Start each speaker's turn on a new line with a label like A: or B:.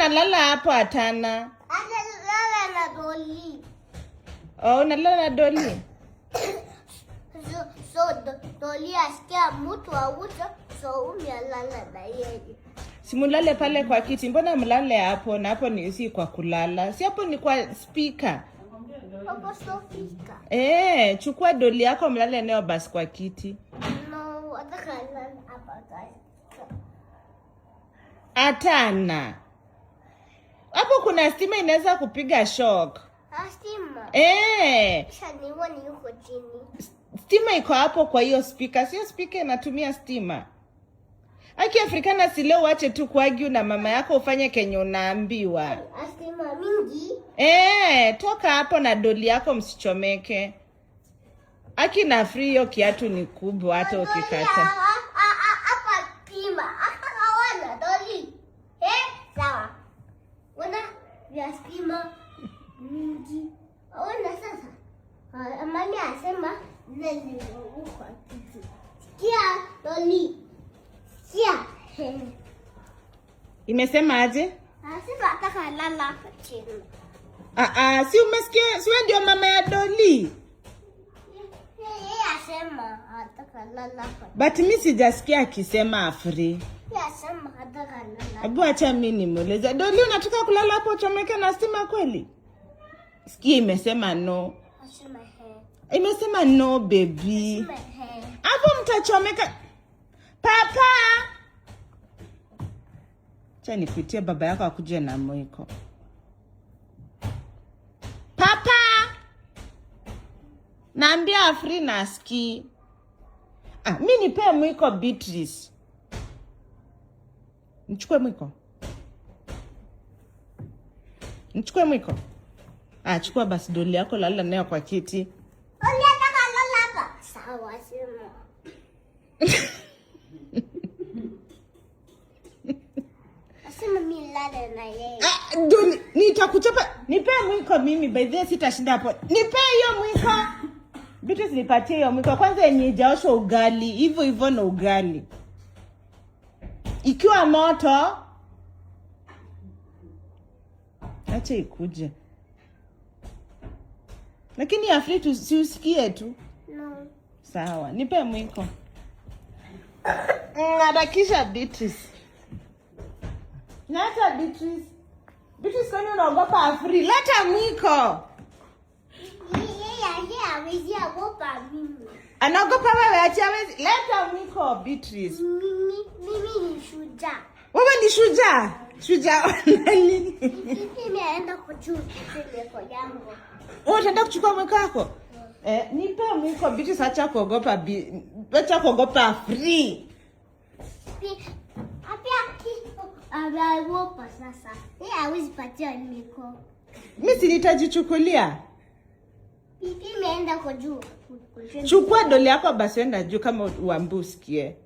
A: Sawa, lala hapo Atana.
B: Analala na Dolly.
A: Oh, unalala na Dolly.
B: Dolly asikia mtu auza, so umelala na yeye.
A: Simulale pale kwa kiti. Mbona mlale hapo? Na hapo ni si kwa kulala. Si hapo ni kwa speaker.
B: Hapo speaker.
A: Chukua Dolly yako mlale nayo basi kwa kiti.
B: No, atakalala hapa guys.
A: Atana. Hapo kuna stima inaweza kupiga shock.
B: Stima? Kisha nione yuko chini.
A: Stima iko hapo kwa hiyo speaker. Sio speaker inatumia stima. Aki Afrikana si leo wache tu kuargue na mama yako ufanye kenye unaambiwa.
B: Stima mingi?
A: Toka hapo na Dolly yako msichomeke. Aki na free hiyo kiatu ni kubwa hata ukikata.
B: Hapa stima. Hapa hawana Dolly. Sawa. Wana ya stima mingi. Ona sasa. Mami asema nani uko kitu. Sikia Dolly. Sikia.
A: Imesema aje?
B: Sasa ataka lala hapa chini.
A: Si umesikia? Si wewe ndio mama ya Dolly?
B: Yeye asema ataka lala hapa.
A: But mimi sijasikia akisema afri.
B: Yeye asema ataka lala.
A: Hebu acha mimi nimueleze. Dolly unataka kulala hapo chomeke na stima kweli? Sikia imesema no.
B: Asema
A: Imesema no baby. Hapo mtachomeka. Papa! Acha nikuitie baba yako akuje na mwiko. Papa! Naambia afri na ski. Mimi nipe mwiko Beatrice. Nichukue mwiko. Nichukue mwiko. Chukua basi Dolly yako lala nayo kwa kiti.
B: Dolly ataka lala hapa. Sawa sema. Asema mimi lala na yeye.
A: Dolly, nitakuchapa. Nipe mwiko mimi, by the way sitashinda hapo. Nipe hiyo mwiko. Beatrice nipatie hiyo mwiko. Kwanza yenye jaosho ugali, hivyo na ugali. Ikiwa moto, acha ikuje. Lakini afri tu siusikie tu.
B: No.
A: Sawa, nipe mwiko. Harakisha Beatrice. Leta Beatrice. Beatrice kwani unaogopa afri? Leta mwiko.
B: Yeye hawezi ogopa mimi.
A: Anaogopa wewe acha hawezi. Leta mwiko Beatrice.
B: Mimi ni shujaa.
A: Wewe ni shujaa? Shujaa nani?
B: Mimi naenda kuchukua mwiko yangu.
A: Utaenda kuchukua mwiko wako? Nipe mwiko Beatrice, acha kuogopa afri.
B: Anaogopa sasa. Yeye hawezi patia mwiko.
A: Mimi si nitajichukulia.
B: Mimi naenda kujua.
A: Chukua Dolly yako basi enda juu kama uambusikie.